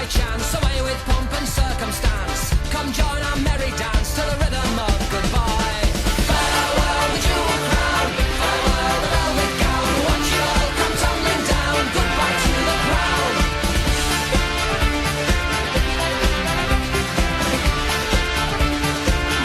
chance, away with pomp and circumstance. Come join our merry dance to the rhythm of goodbye. Farewell the jewel crown, farewell the velvet gown. Watch it all come tumbling down. Goodbye to the crown.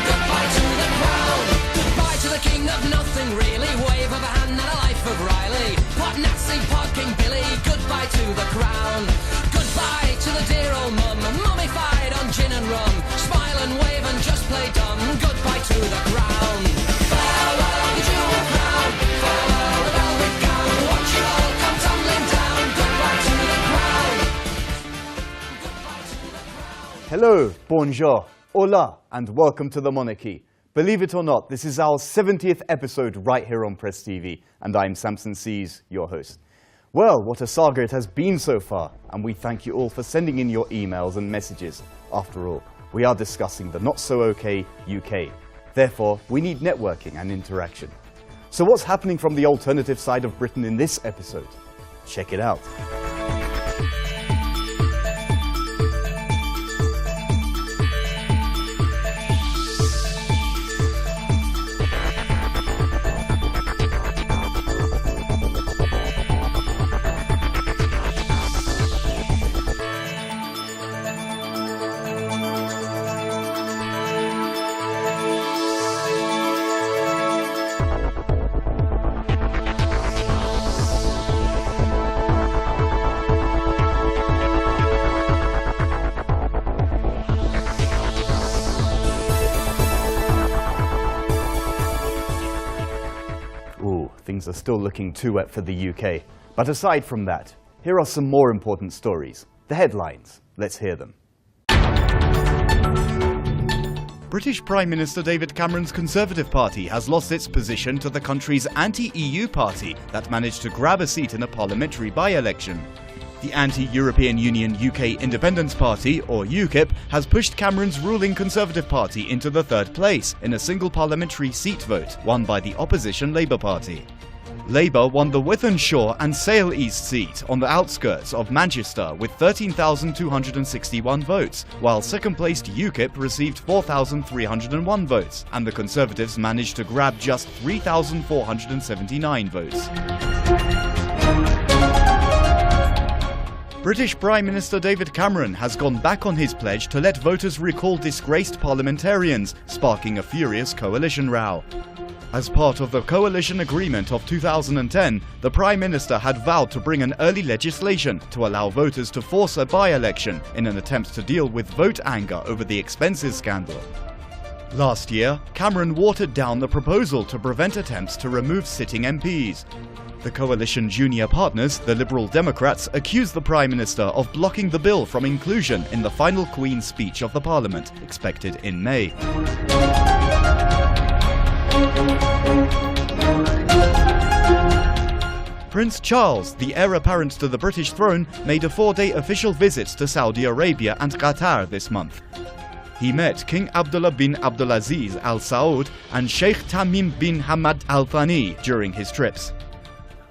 Goodbye to the crown. Goodbye to the king of nothing really. Wave of a hand and a life of Riley. Pot Nazi, Pod King Billy. Goodbye to the crown. Goodbye to the dear old mum, mummified on gin and rum. Smile and wave and just play dumb. Goodbye to the crown. Farewell the jewel crown, farewell the velvet gown. Watch it all come tumbling down. Goodbye to the crown. Goodbye to the crown. Hello, bonjour, hola, and welcome to the Monarchy. Believe it or not, this is our 70th episode right here on Press TV, and I'm Samson Sees, your host. Well, what a saga it has been so far, and we thank you all for sending in your emails and messages. After all, we are discussing the not-so-okay UK. Therefore, we need networking and interaction. So what's happening from the alternative side of Britain in this episode? Check it out. Things are still looking too wet for the UK. But aside from that, here are some more important stories. The headlines. Let's hear them. British Prime Minister David Cameron's Conservative Party has lost its position to the country's anti-EU party that managed to grab a seat in a parliamentary by-election. The anti-European Union UK Independence Party, or UKIP, has pushed Cameron's ruling Conservative Party into the third place in a single parliamentary seat vote won by the opposition Labour Party. Labour won the Wythenshawe and Sale East seat on the outskirts of Manchester with 13,261 votes, while second-placed UKIP received 4,301 votes, and the Conservatives managed to grab just 3,479 votes. British Prime Minister David Cameron has gone back on his pledge to let voters recall disgraced parliamentarians, sparking a furious coalition row. As part of the coalition agreement of 2010, the Prime Minister had vowed to bring an early legislation to allow voters to force a by-election in an attempt to deal with vote anger over the expenses scandal. Last year, Cameron watered down the proposal to prevent attempts to remove sitting MPs. The coalition junior partners, the Liberal Democrats, accused the Prime Minister of blocking the bill from inclusion in the final Queen's speech of the Parliament, expected in May. Prince Charles, the heir apparent to the British throne, made a 4-day official visit to Saudi Arabia and Qatar this month. He met King Abdullah bin Abdulaziz Al Saud and Sheikh Tamim bin Hamad Al Thani during his trips.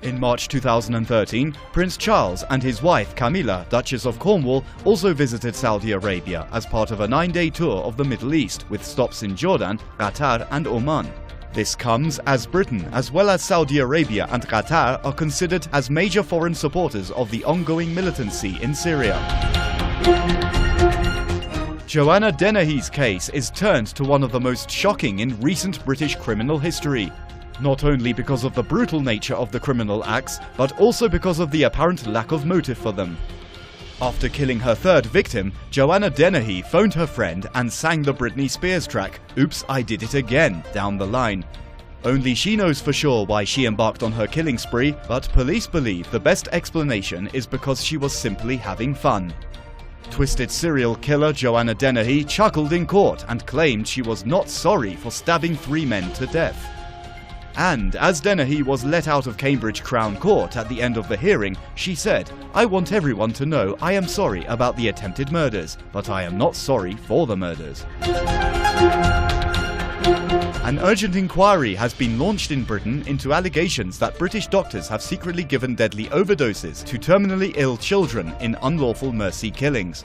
In March 2013, Prince Charles and his wife Camilla, Duchess of Cornwall, also visited Saudi Arabia as part of a 9-day tour of the Middle East with stops in Jordan, Qatar and Oman. This comes as Britain, as well as Saudi Arabia and Qatar, are considered as major foreign supporters of the ongoing militancy in Syria. Joanna Dennehy's case is turned to one of the most shocking in recent British criminal history. Not only because of the brutal nature of the criminal acts, but also because of the apparent lack of motive for them. After killing her third victim, Joanna Dennehy phoned her friend and sang the Britney Spears track, "Oops, I Did It Again," down the line. Only she knows for sure why she embarked on her killing spree, but police believe the best explanation is because she was simply having fun. Twisted serial killer Joanna Dennehy chuckled in court and claimed she was not sorry for stabbing 3 men to death. And as Dennehy was let out of Cambridge Crown Court at the end of the hearing, she said, "I want everyone to know I am sorry about the attempted murders, but I am not sorry for the murders." An urgent inquiry has been launched in Britain into allegations that British doctors have secretly given deadly overdoses to terminally ill children in unlawful mercy killings.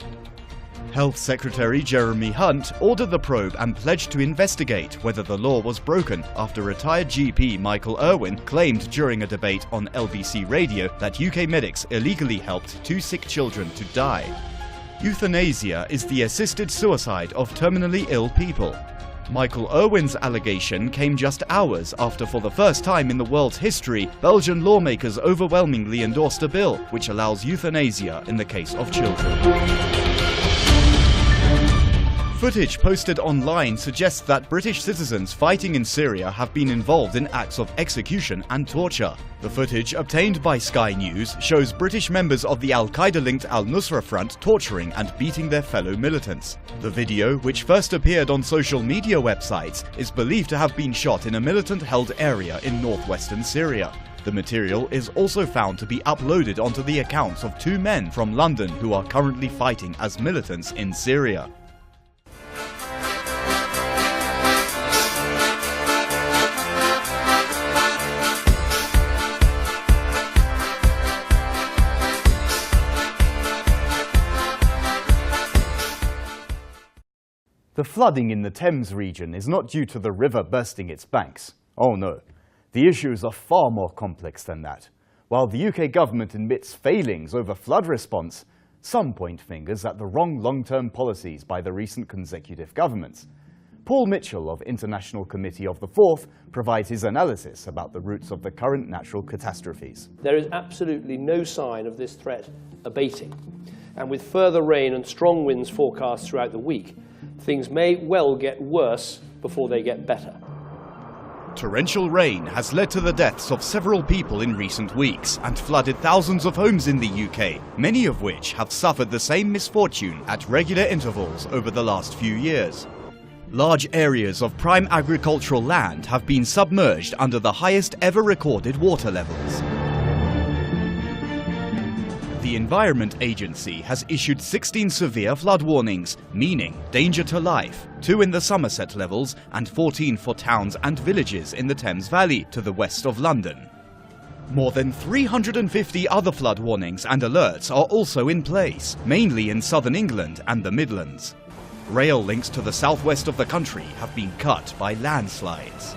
Health Secretary Jeremy Hunt ordered the probe and pledged to investigate whether the law was broken after retired GP Michael Irwin claimed during a debate on LBC Radio that UK medics illegally helped 2 sick children to die. Euthanasia is the assisted suicide of terminally ill people. Michael Irwin's allegation came just hours after, for the first time in the world's history, Belgian lawmakers overwhelmingly endorsed a bill which allows euthanasia in the case of children. Footage posted online suggests that British citizens fighting in Syria have been involved in acts of execution and torture. The footage obtained by Sky News shows British members of the Al-Qaeda-linked Al-Nusra Front torturing and beating their fellow militants. The video, which first appeared on social media websites, is believed to have been shot in a militant-held area in northwestern Syria. The material is also found to be uploaded onto the accounts of 2 men from London who are currently fighting as militants in Syria. The flooding in the Thames region is not due to the river bursting its banks. Oh no, the issues are far more complex than that. While the UK government admits failings over flood response, some point fingers at the wrong long-term policies by the recent consecutive governments. Paul Mitchell of International Committee of the Fourth provides his analysis about the roots of the current natural catastrophes. There is absolutely no sign of this threat abating, and with further rain and strong winds forecast throughout the week, things may well get worse before they get better. Torrential rain has led to the deaths of several people in recent weeks and flooded thousands of homes in the UK, many of which have suffered the same misfortune at regular intervals over the last few years. Large areas of prime agricultural land have been submerged under the highest ever recorded water levels. The Environment Agency has issued 16 severe flood warnings, meaning danger to life, 2 in the Somerset levels and 14 for towns and villages in the Thames Valley to the west of London. More than 350 other flood warnings and alerts are also in place, mainly in southern England and the Midlands. Rail links to the southwest of the country have been cut by landslides.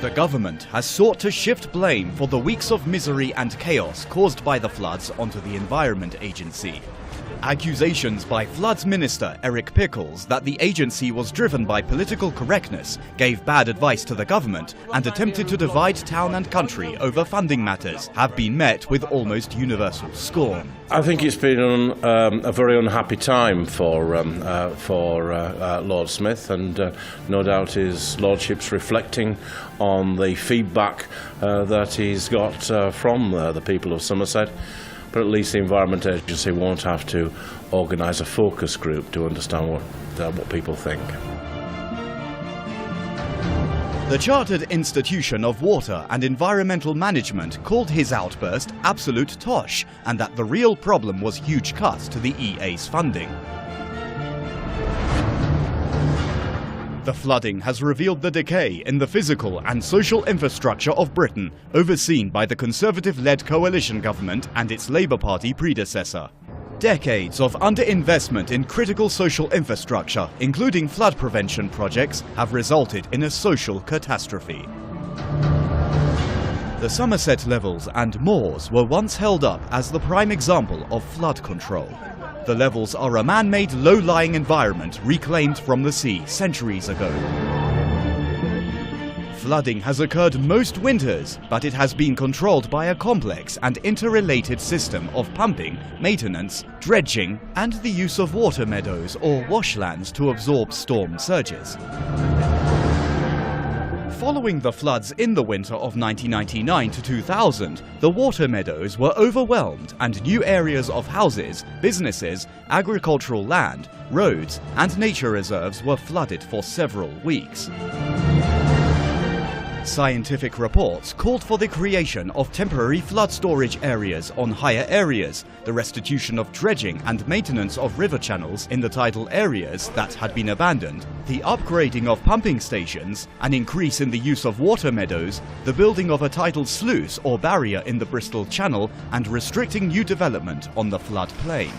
The government has sought to shift blame for the weeks of misery and chaos caused by the floods onto the Environment Agency. Accusations by Floods Minister Eric Pickles that the agency was driven by political correctness, gave bad advice to the government, and attempted to divide town and country over funding matters have been met with almost universal scorn. I think it's been a very unhappy time for Lord Smith, and no doubt his lordship's reflecting on the feedback that he's got from the people of Somerset. But at least the Environment Agency won't have to organise a focus group to understand what people think. The Chartered Institution of Water and Environmental Management called his outburst absolute tosh, and that the real problem was huge cuts to the EA's funding. The flooding has revealed the decay in the physical and social infrastructure of Britain, overseen by the Conservative-led coalition government and its Labour Party predecessor. Decades of underinvestment in critical social infrastructure, including flood prevention projects, have resulted in a social catastrophe. The Somerset levels and moors were once held up as the prime example of flood control. The levels are a man-made low-lying environment reclaimed from the sea centuries ago. Flooding has occurred most winters, but it has been controlled by a complex and interrelated system of pumping, maintenance, dredging, and the use of water meadows or washlands to absorb storm surges. Following the floods in the winter of 1999 to 2000, the water meadows were overwhelmed and new areas of houses, businesses, agricultural land, roads, and nature reserves were flooded for several weeks. Scientific reports called for the creation of temporary flood storage areas on higher areas, the restitution of dredging and maintenance of river channels in the tidal areas that had been abandoned, the upgrading of pumping stations, an increase in the use of water meadows, the building of a tidal sluice or barrier in the Bristol Channel, and restricting new development on the floodplain.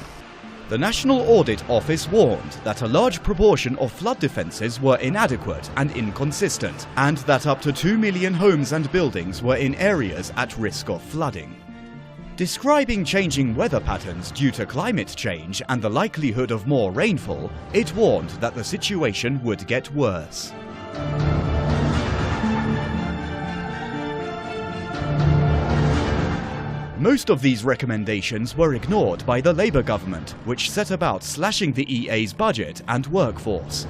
The National Audit Office warned that a large proportion of flood defences were inadequate and inconsistent, and that up to 2 million homes and buildings were in areas at risk of flooding. Describing changing weather patterns due to climate change and the likelihood of more rainfall, it warned that the situation would get worse. Most of these recommendations were ignored by the Labour government, which set about slashing the EA's budget and workforce.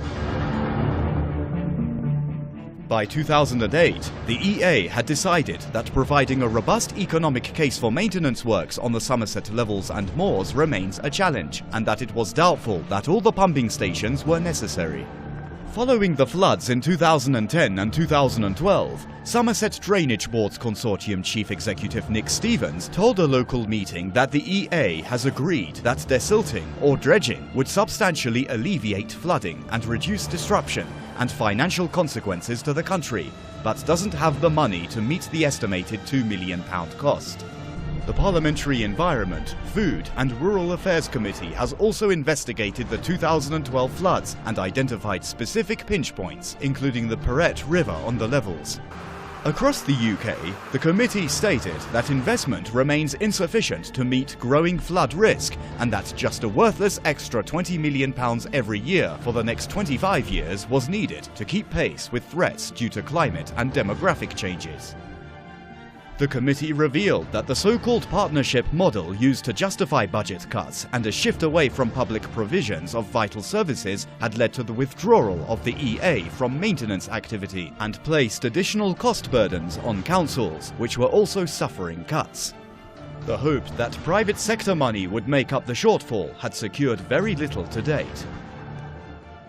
By 2008, the EA had decided that providing a robust economic case for maintenance works on the Somerset levels and moors remains a challenge, and that it was doubtful that all the pumping stations were necessary. Following the floods in 2010 and 2012, Somerset Drainage Board's Consortium Chief Executive Nick Stevens told a local meeting that the EA has agreed that desilting or dredging would substantially alleviate flooding and reduce disruption and financial consequences to the country, but doesn't have the money to meet the estimated £2 million cost. The Parliamentary Environment, Food and Rural Affairs Committee has also investigated the 2012 floods and identified specific pinch points, including the Perrett River on the levels. Across the UK, the committee stated that investment remains insufficient to meet growing flood risk, and that just a worthless extra £20 million every year for the next 25 years was needed to keep pace with threats due to climate and demographic changes. The committee revealed that the so-called partnership model used to justify budget cuts and a shift away from public provisions of vital services had led to the withdrawal of the EA from maintenance activity and placed additional cost burdens on councils, which were also suffering cuts. The hope that private sector money would make up the shortfall had secured very little to date.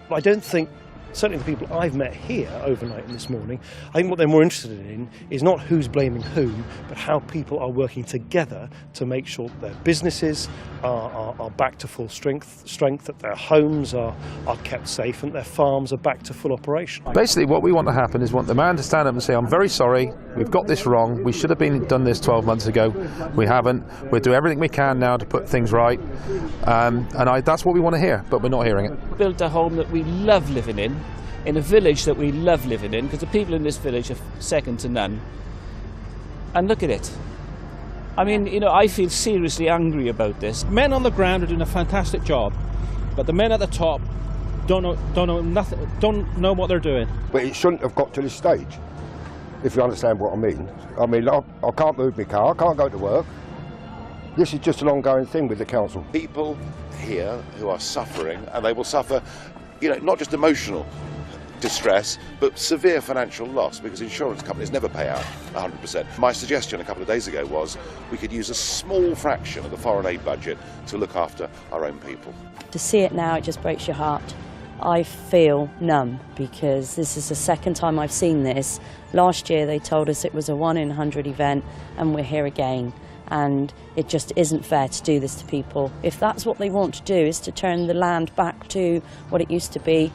I don't think, certainly the people I've met here overnight and this morning, I think what they're more interested in is not who's blaming whom, but how people are working together to make sure that their businesses are back to full strength, that their homes are kept safe and their farms are back to full operation. Basically what we want to happen is want the man to stand up and say, I'm very sorry, we've got this wrong, we should have done this 12 months ago, we haven't, we'll do everything we can now to put things right, that's what we want to hear, but we're not hearing it. Built a home that we love living in a village that we love living in, because the people in this village are second to none. And look at it. I mean, you know, I feel seriously angry about this. Men on the ground are doing a fantastic job, but the men at the top don't know what they're doing. But it shouldn't have got to this stage, if you understand what I mean. I can't move my car, I can't go to work. This is just an ongoing thing with the council. People here who are suffering, and they will suffer, you know, not just emotional distress, but severe financial loss, because insurance companies never pay out 100%. My suggestion a couple of days ago was we could use a small fraction of the foreign aid budget to look after our own people. To see it now, it just breaks your heart. I feel numb, because this is the second time I've seen this. Last year they told us it was a 1 in 100 event, and we're here again. And it just isn't fair to do this to people. If that's what they want to do, is to turn the land back to what it used to be,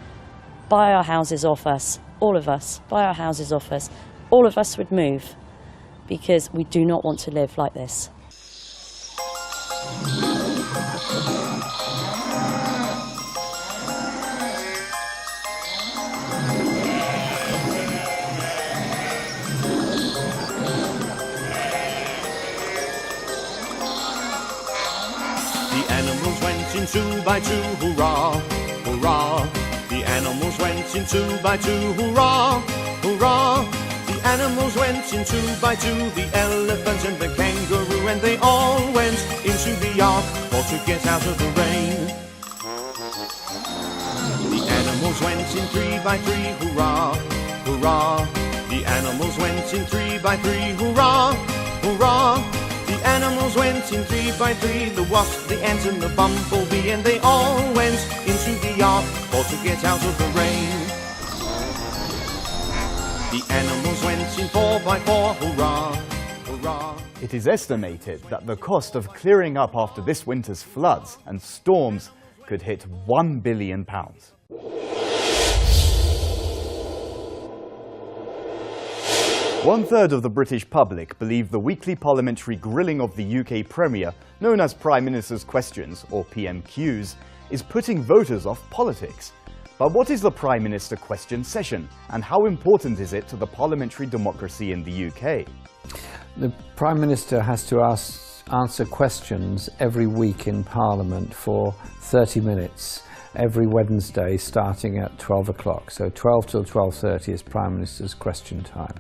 buy our houses off us, all of us, buy our houses off us, all of us would move, because we do not want to live like this. The animals went in 2 by 2, hurrah, hurrah. The animals went in 2 by 2, hurrah, hurrah. The animals went in 2 by 2, the elephant and the kangaroo, and they all went into the ark, for to get out of the rain. The animals went in 3 by 3, hurrah, hurrah. The animals went in 3 by 3, hurrah, hurrah. The animals went in 3 by 3, the wasp, the ant and the bumblebee, and they all went into the ark, for to get out of the rain. The animals went in fight for, hurrah, hurrah. It is estimated that the cost of clearing up after this winter's floods and storms could hit £1 billion. One-third of the British public believe the weekly parliamentary grilling of the UK Premier, known as Prime Minister's Questions, or PMQs, is putting voters off politics. But what is the Prime Minister Question Session, and how important is it to the parliamentary democracy in the UK? The Prime Minister has to answer questions every week in Parliament for 30 minutes. Every Wednesday starting at 12 o'clock. So 12 till 12:30 is Prime Minister's question time.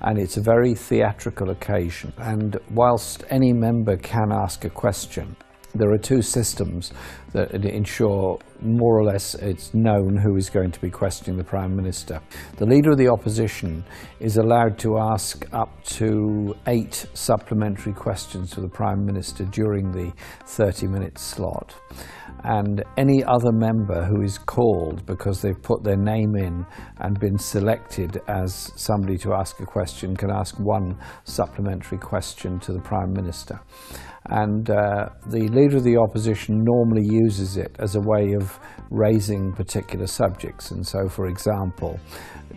And it's a very theatrical occasion. And whilst any member can ask a question, there are two systems that ensure more or less it's known who is going to be questioning the Prime Minister. The Leader of the Opposition is allowed to ask up to 8 supplementary questions to the Prime Minister during the 30-minute slot. And any other member who is called because they've put their name in and been selected as somebody to ask a question can ask 1 supplementary question to the Prime Minister. And the Leader of the Opposition normally uses it as a way of raising particular subjects. And so, for example,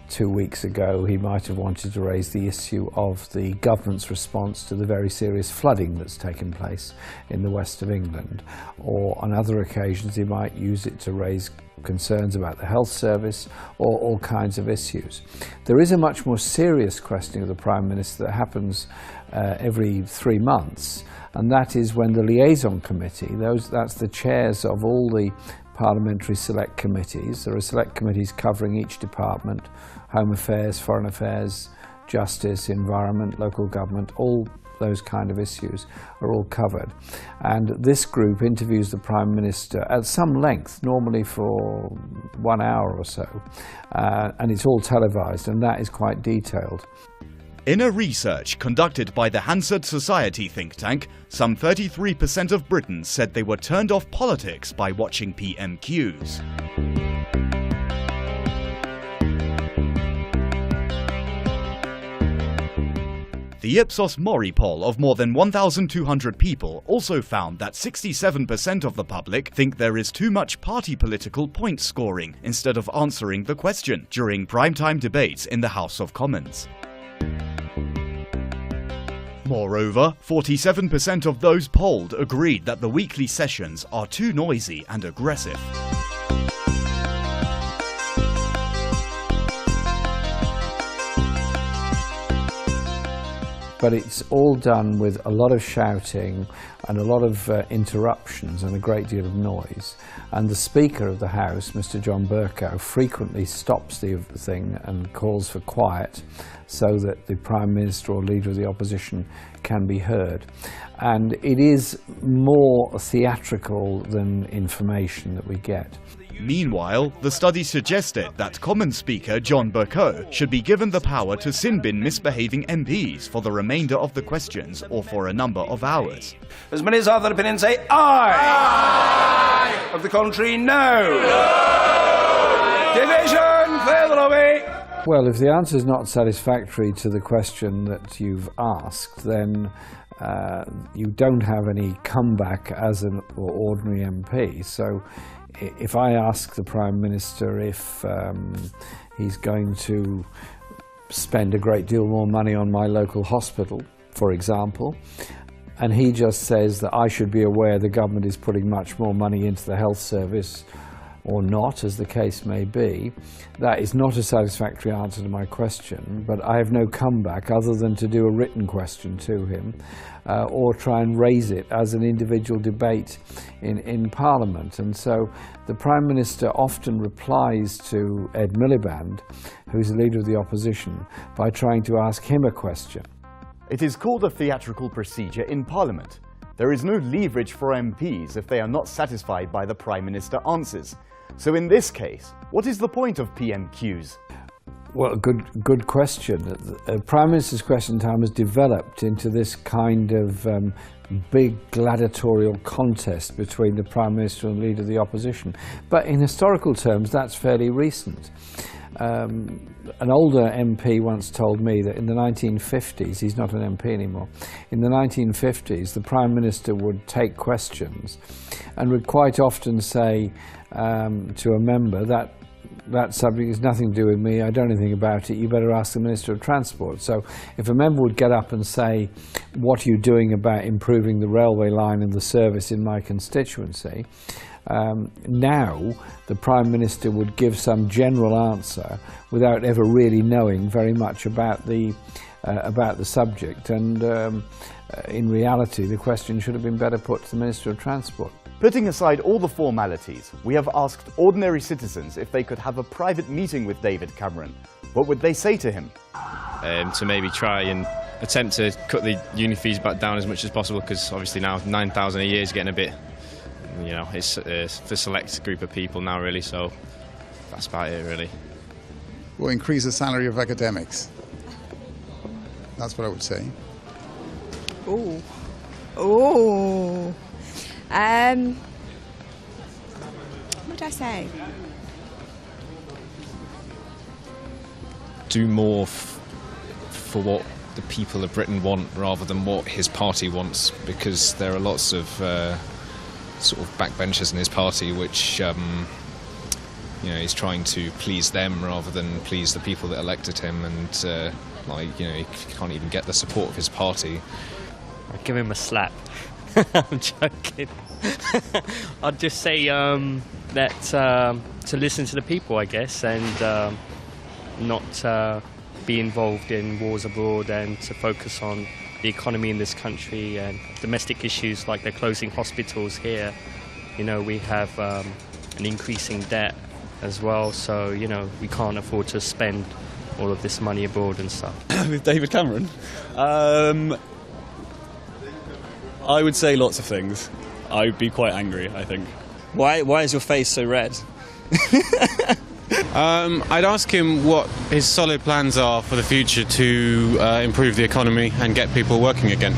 2 weeks ago he might have wanted to raise the issue of the government's response to the very serious flooding that's taken place in the west of England. Or on other occasions he might use it to raise concerns about the health service or all kinds of issues. There is a much more serious questioning of the Prime Minister that happens every 3 months, and that is when the liaison committee, that's the chairs of all the parliamentary select committees. There are select committees covering each department: Home Affairs, Foreign Affairs, Justice, Environment, Local Government, all those kind of issues are all covered. And this group interviews the Prime Minister at some length, normally for 1 hour or so, and it's all televised, and that is quite detailed. In a research conducted by the Hansard Society think tank, some 33% of Britons said they were turned off politics by watching PMQs. The Ipsos Mori poll of more than 1,200 people also found that 67% of the public think there is too much party political point scoring instead of answering the question during primetime debates in the House of Commons. Moreover, 47% of those polled agreed that the weekly sessions are too noisy and aggressive. But it's all done with a lot of shouting and a lot of interruptions and a great deal of noise. And the Speaker of the House, Mr. John Bercow, frequently stops the thing and calls for quiet so that the Prime Minister or Leader of the Opposition can be heard. And it is more theatrical than information that we get. Meanwhile, the study suggested that Commons Speaker John Bercow should be given the power to sin bin misbehaving MPs for the remainder of the questions or for a number of hours. As many as other opinions say aye. Aye. Of the contrary, no. No. Division, clear the lobby. Well, if the answer is not satisfactory to the question that you've asked, then you don't have any comeback as an ordinary MP. So if I ask the Prime Minister if he's going to spend a great deal more money on my local hospital, for example, and he just says that I should be aware the government is putting much more money into the health service, or not, as the case may be, that is not a satisfactory answer to my question, but I have no comeback other than to do a written question to him or try and raise it as an individual debate in Parliament. And so the Prime Minister often replies to Ed Miliband, who's the Leader of the Opposition, by trying to ask him a question. It is called a theatrical procedure in Parliament. There is no leverage for MPs if they are not satisfied by the Prime Minister answers. So in this case, what is the point of PMQs? Well, good question. Prime Minister's Question Time has developed into this kind of big gladiatorial contest between the Prime Minister and the Leader of the Opposition. But in historical terms, that's fairly recent. An older MP once told me that in the 1950s, he's not an MP anymore, in the 1950s the Prime Minister would take questions and would quite often say to a member that subject has nothing to do with me, I don't know anything about it, you better ask the Minister of Transport. So if a member would get up and say, what are you doing about improving the railway line and the service in my constituency, now the Prime Minister would give some general answer without ever really knowing very much about the subject, and in reality the question should have been better put to the Minister of Transport. Putting aside all the formalities, we have asked ordinary citizens if they could have a private meeting with David Cameron. What would they say to him? To maybe try and attempt to cut the uni fees back down as much as possible, because obviously now 9,000 a year is getting a bit, you know, it's for a select group of people now really, so that's about it really. We'll increase the salary of academics. That's what I would say. Ooh. Ooh. What would I say? Do more for what the people of Britain want rather than what his party wants, because there are lots of sort of backbenchers in his party which you know, he's trying to please them rather than please the people that elected him, and like, you know, he can't even get the support of his party. I'd give him a slap. I'm joking. I'd just say that to listen to the people, I guess, and not be involved in wars abroad, and to focus on the economy in this country and domestic issues like they're closing hospitals here. You know, we have an increasing debt as well, so, you know, we can't afford to spend all of this money abroad and stuff. With David Cameron? I would say lots of things. I would be quite angry, I think. Why is your face so red? I'd ask him what his solid plans are for the future to improve the economy and get people working again.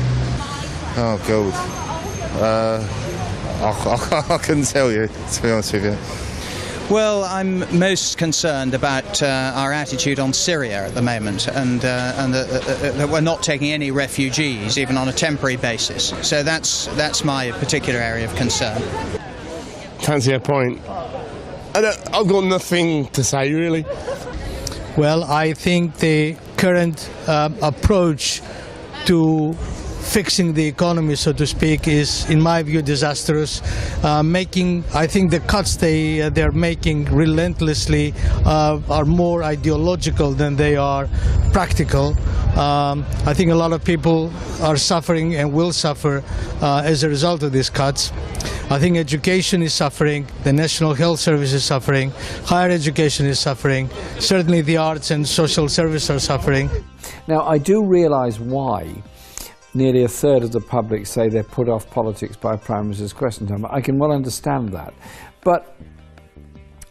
Oh, God. I couldn't tell you, to be honest with you. Well, I'm most concerned about our attitude on Syria at the moment, and that we're not taking any refugees, even on a temporary basis. So that's my particular area of concern. Can't see a point. I've got nothing to say, really. Well, I think the current approach to fixing the economy, so to speak, is, in my view, disastrous. I think the cuts they're making relentlessly are more ideological than they are practical. I think a lot of people are suffering and will suffer as a result of these cuts. I think education is suffering, the National Health Service is suffering, higher education is suffering, certainly the arts and social services are suffering. Now, I do realise why nearly a third of the public say they're put off politics by Prime Minister's question time. I can well understand that. But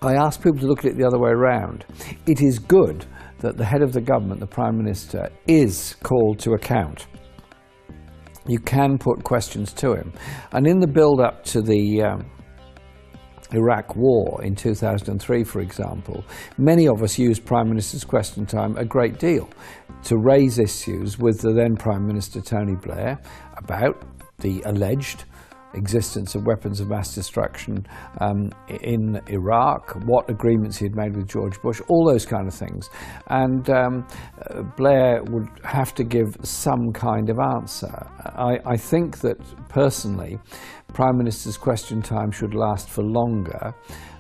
I ask people to look at it the other way around. It is good that the head of the government, the Prime Minister, is called to account. You can put questions to him. And in the build-up to the Iraq War in 2003, for example, many of us used Prime Minister's question time a great deal to raise issues with the then Prime Minister Tony Blair about the alleged existence of weapons of mass destruction in Iraq, what agreements he had made with George Bush, all those kind of things. And Blair would have to give some kind of answer. I think that, personally, Prime Minister's question time should last for longer.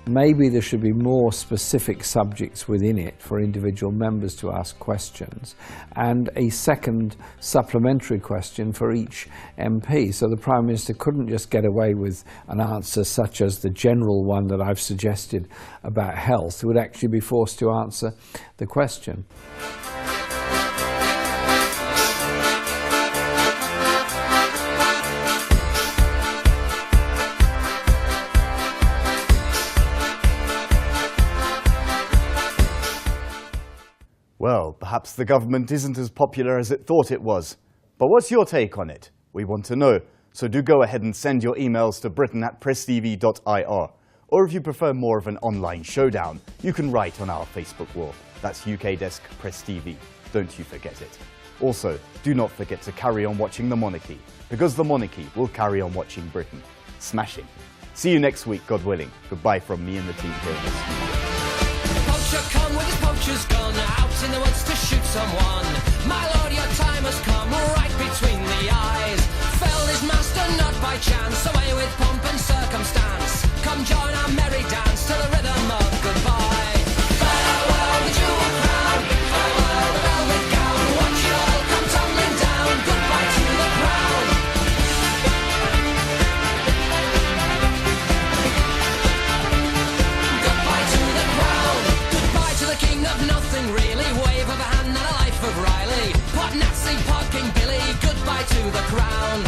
Maybe there should be more specific subjects within it for individual members to ask questions, and a second supplementary question for each MP. So the Prime Minister couldn't just get away with an answer such as the general one that I've suggested about health. He would actually be forced to answer the question. Well, perhaps the government isn't as popular as it thought it was. But what's your take on it? We want to know. So do go ahead and send your emails to britain@presstv.ir. Or if you prefer more of an online showdown, you can write on our Facebook wall. That's UK Desk Press TV. Don't you forget it. Also, do not forget to carry on watching the Monarchy, because the Monarchy will carry on watching Britain. Smashing. See you next week, God willing. Goodbye from me and the team here in the studio. Poacher come with his poacher's gun, out in the woods to shoot someone. My lord, your time has come, right between the eyes. Felled his master not by chance, away with pomp and circumstance. Come join our merry dance to the rhythm of goodbye. Farewell the jewel crown, farewell the velvet gown. Watch it all come tumbling down, goodbye to the crown. Goodbye to the crown, goodbye to the king of nothing really. Wave of a hand and a life of Riley. Pot Nazi, Pod King Billy, goodbye to the crown.